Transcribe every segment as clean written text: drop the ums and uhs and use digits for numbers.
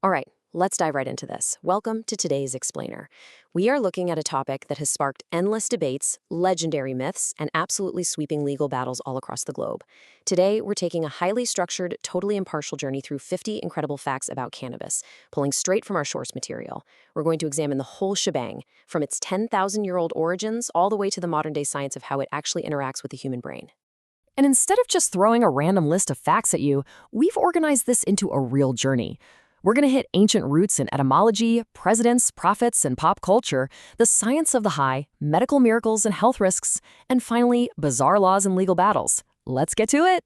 All right, let's dive right into this. Welcome to today's Explainer. We are looking at a topic that has sparked endless debates, legendary myths, and absolutely sweeping legal battles all across the globe. Today, we're taking a highly structured, totally impartial journey through 50 incredible facts about cannabis, pulling straight from our source material. We're going to examine the whole shebang, from its 10,000-year-old origins all the way to the modern-day science of how it actually interacts with the human brain. And instead of just throwing a random list of facts at you, we've organized this into a real journey. We're going to hit ancient roots in etymology, presidents, prophets, and pop culture, the science of the high, medical miracles and health risks, and finally, bizarre laws and legal battles. Let's get to it.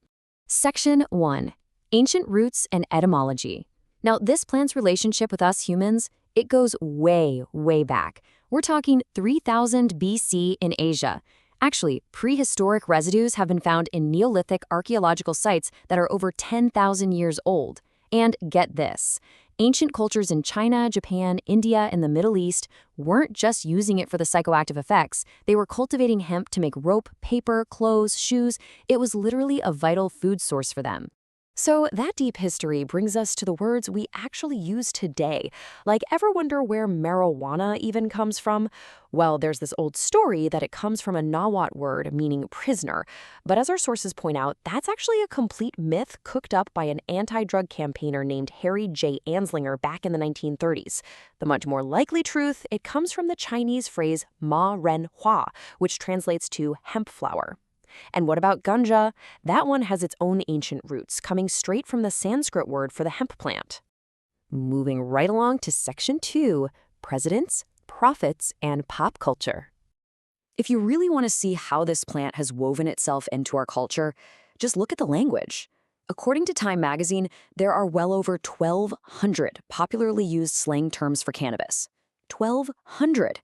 Section 1. Ancient Roots and Etymology. Now, this plant's relationship with us humans, it goes way, way back. We're talking 3000 BC in Asia. Actually, prehistoric residues have been found in Neolithic archaeological sites that are over 10,000 years old. And get this, ancient cultures in China, Japan, India, and the Middle East weren't just using it for the psychoactive effects. They were cultivating hemp to make rope, paper, clothes, shoes. It was literally a vital food source for them. So that deep history brings us to the words we actually use today. Like, ever wonder where marijuana even comes from? Well, there's this old story that it comes from a Nahuatl word meaning prisoner. But as our sources point out, that's actually a complete myth cooked up by an anti-drug campaigner named Harry J. Anslinger back in the 1930s. The much more likely truth, it comes from the Chinese phrase ma ren hua, which translates to hemp flower. And what about ganja? That one has its own ancient roots, coming straight from the Sanskrit word for the hemp plant. Moving right along to Section 2, Presidents, Prophets, and Pop Culture. If you really want to see how this plant has woven itself into our culture, just look at the language. According to Time magazine, there are well over 1,200 popularly used slang terms for cannabis. 1,200!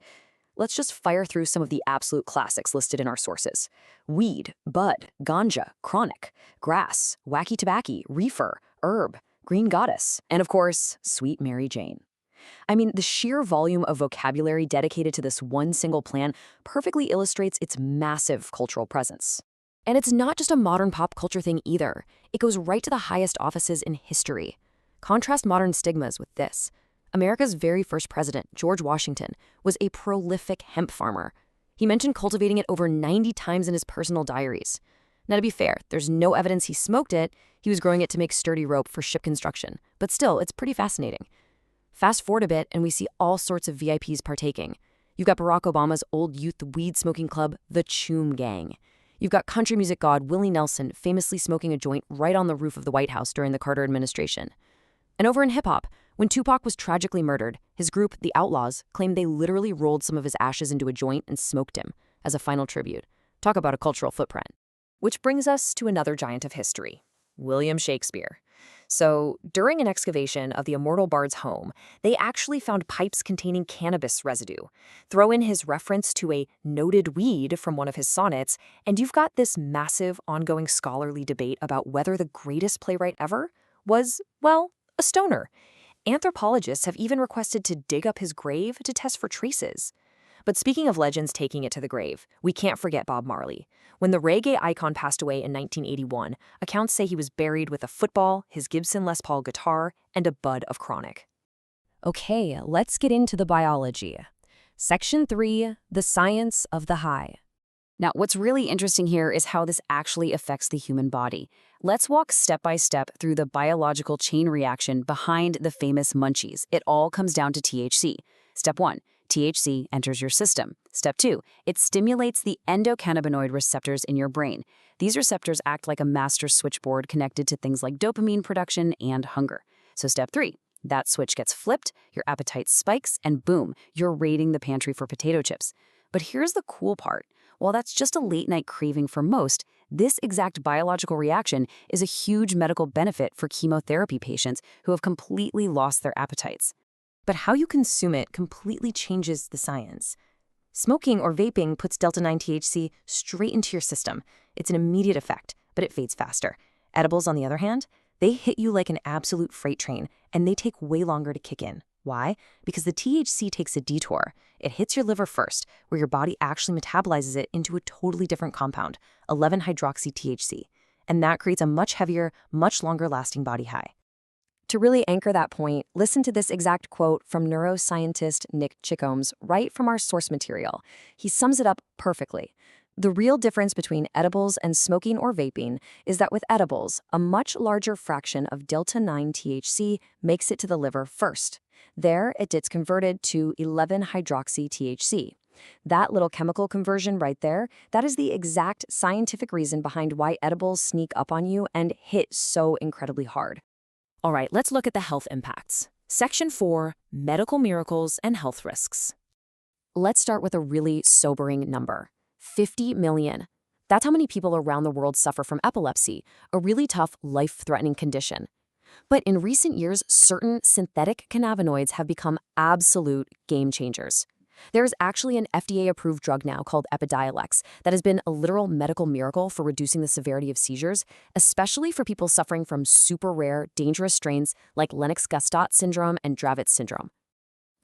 Let's just fire through some of the absolute classics listed in our sources. Weed, bud, ganja, chronic, grass, wacky tobacco, reefer, herb, green goddess, and of course, sweet Mary Jane. I mean, the sheer volume of vocabulary dedicated to this one single plant perfectly illustrates its massive cultural presence. And it's not just a modern pop culture thing either. It goes right to the highest offices in history. Contrast modern stigmas with this. America's very first president, George Washington, was a prolific hemp farmer. He mentioned cultivating it over 90 times in his personal diaries. Now, to be fair, there's no evidence he smoked it. He was growing it to make sturdy rope for ship construction. But still, it's pretty fascinating. Fast forward a bit, and we see all sorts of VIPs partaking. You've got Barack Obama's old youth weed-smoking club, the Choom Gang. You've got country music god Willie Nelson famously smoking a joint right on the roof of the White House during the Carter administration. And over in hip-hop, when Tupac was tragically murdered, his group, the Outlaws, claimed they literally rolled some of his ashes into a joint and smoked him as a final tribute. Talk about a cultural footprint. Which brings us to another giant of history, William Shakespeare. So, during an excavation of the immortal bard's home, they actually found pipes containing cannabis residue. Throw in his reference to a noted weed from one of his sonnets, and you've got this massive, ongoing scholarly debate about whether the greatest playwright ever was, well, a stoner. Anthropologists have even requested to dig up his grave to test for traces. But speaking of legends taking it to the grave, we can't forget Bob Marley. When the reggae icon passed away in 1981, accounts say he was buried with a football, his Gibson Les Paul guitar, and a bud of chronic. Okay, let's get into the biology. Section 3. The Science of the High. Now, what's really interesting here is how this actually affects the human body. Let's walk step by step through the biological chain reaction behind the famous munchies. It all comes down to THC. Step 1, THC enters your system. Step 2, it stimulates the endocannabinoid receptors in your brain. These receptors act like a master switchboard connected to things like dopamine production and hunger. So step 3, that switch gets flipped, your appetite spikes, and boom, you're raiding the pantry for potato chips. But here's the cool part. While that's just a late-night craving for most, this exact biological reaction is a huge medical benefit for chemotherapy patients who have completely lost their appetites. But how you consume it completely changes the science. Smoking or vaping puts delta-9 THC straight into your system. It's an immediate effect, but it fades faster. Edibles, on the other hand, they hit you like an absolute freight train, and they take way longer to kick in. Why? Because the THC takes a detour. It hits your liver first, where your body actually metabolizes it into a totally different compound, 11-hydroxy-THC. And that creates a much heavier, much longer-lasting body high. To really anchor that point, listen to this exact quote from neuroscientist Nick Chiccombs right from our source material. He sums it up perfectly. The real difference between edibles and smoking or vaping is that with edibles, a much larger fraction of delta 9 THC makes it to the liver first. There, it gets converted to 11-hydroxy-THC. That little chemical conversion right there, that is the exact scientific reason behind why edibles sneak up on you and hit so incredibly hard. All right, let's look at the health impacts. Section 4, medical miracles and health risks. Let's start with a really sobering number. 50 million. That's how many people around the world suffer from epilepsy, a really tough, life-threatening condition. But in recent years, certain synthetic cannabinoids have become absolute game changers. There's actually an FDA-approved drug now called Epidiolex that has been a literal medical miracle for reducing the severity of seizures, especially for people suffering from super rare, dangerous strains like Lennox-Gastaut syndrome and Dravet syndrome.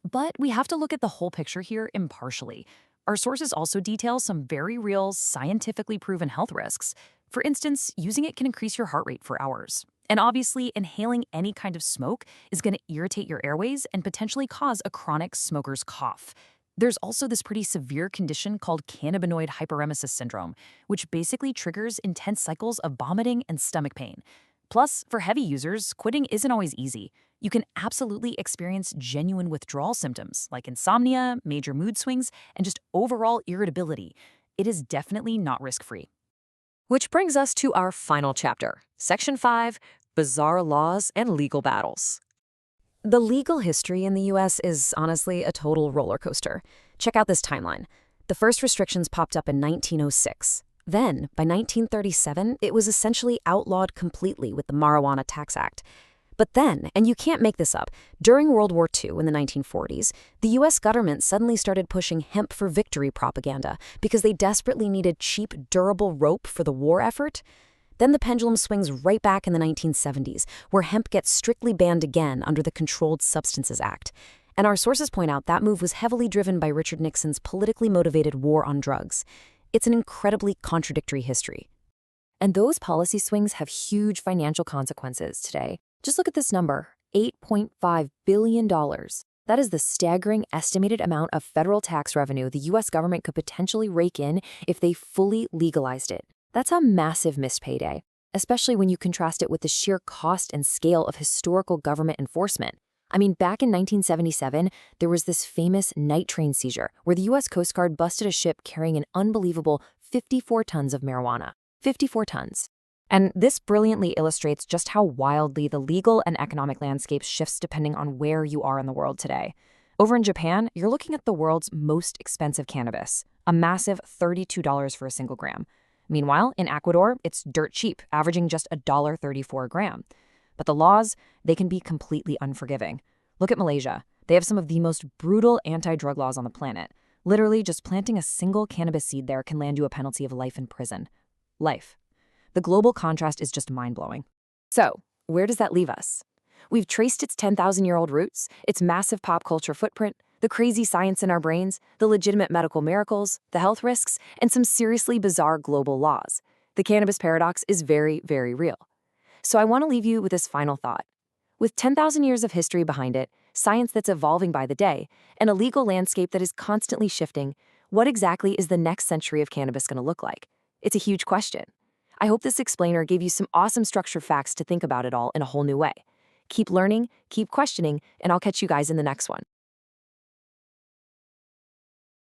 But we have to look at the whole picture here impartially. Our sources also detail some very real, scientifically proven health risks. For instance, using it can increase your heart rate for hours. And obviously, inhaling any kind of smoke is going to irritate your airways and potentially cause a chronic smoker's cough. There's also this pretty severe condition called cannabinoid hyperemesis syndrome, which basically triggers intense cycles of vomiting and stomach pain. Plus, for heavy users, quitting isn't always easy. You can absolutely experience genuine withdrawal symptoms like insomnia, major mood swings, and just overall irritability. It is definitely not risk-free. Which brings us to our final chapter, Section 5, Bizarre Laws and Legal Battles. The legal history in the US is honestly a total roller coaster. Check out this timeline. The first restrictions popped up in 1906. Then, by 1937, it was essentially outlawed completely with the Marijuana Tax Act. But then, and you can't make this up, during World War II in the 1940s, the US government suddenly started pushing hemp for victory propaganda because they desperately needed cheap, durable rope for the war effort. Then the pendulum swings right back in the 1970s, where hemp gets strictly banned again under the Controlled Substances Act. And our sources point out that move was heavily driven by Richard Nixon's politically motivated war on drugs. It's an incredibly contradictory history. And those policy swings have huge financial consequences today. Just look at this number, $8.5 billion. That is the staggering estimated amount of federal tax revenue the U.S. government could potentially rake in if they fully legalized it. That's a massive missed payday, especially when you contrast it with the sheer cost and scale of historical government enforcement. I mean, back in 1977, there was this famous night train seizure where the U.S. Coast Guard busted a ship carrying an unbelievable 54 tons of marijuana. 54 tons. And this brilliantly illustrates just how wildly the legal and economic landscape shifts depending on where you are in the world today. Over in Japan, you're looking at the world's most expensive cannabis, a massive $32 for a single gram. Meanwhile, in Ecuador, it's dirt cheap, averaging just $1.34 a gram. But the laws, they can be completely unforgiving. Look at Malaysia. They have some of the most brutal anti-drug laws on the planet. Literally, just planting a single cannabis seed there can land you a penalty of life in prison. Life. The global contrast is just mind-blowing. So, where does that leave us? We've traced its 10,000-year-old roots, its massive pop culture footprint, the crazy science in our brains, the legitimate medical miracles, the health risks, and some seriously bizarre global laws. The cannabis paradox is very, very real. So I want to leave you with this final thought. With 10,000 years of history behind it, science that's evolving by the day, and a legal landscape that is constantly shifting, what exactly is the next century of cannabis going to look like? It's a huge question. I hope this explainer gave you some awesome structured facts to think about it all in a whole new way. Keep learning, keep questioning, and I'll catch you guys in the next one.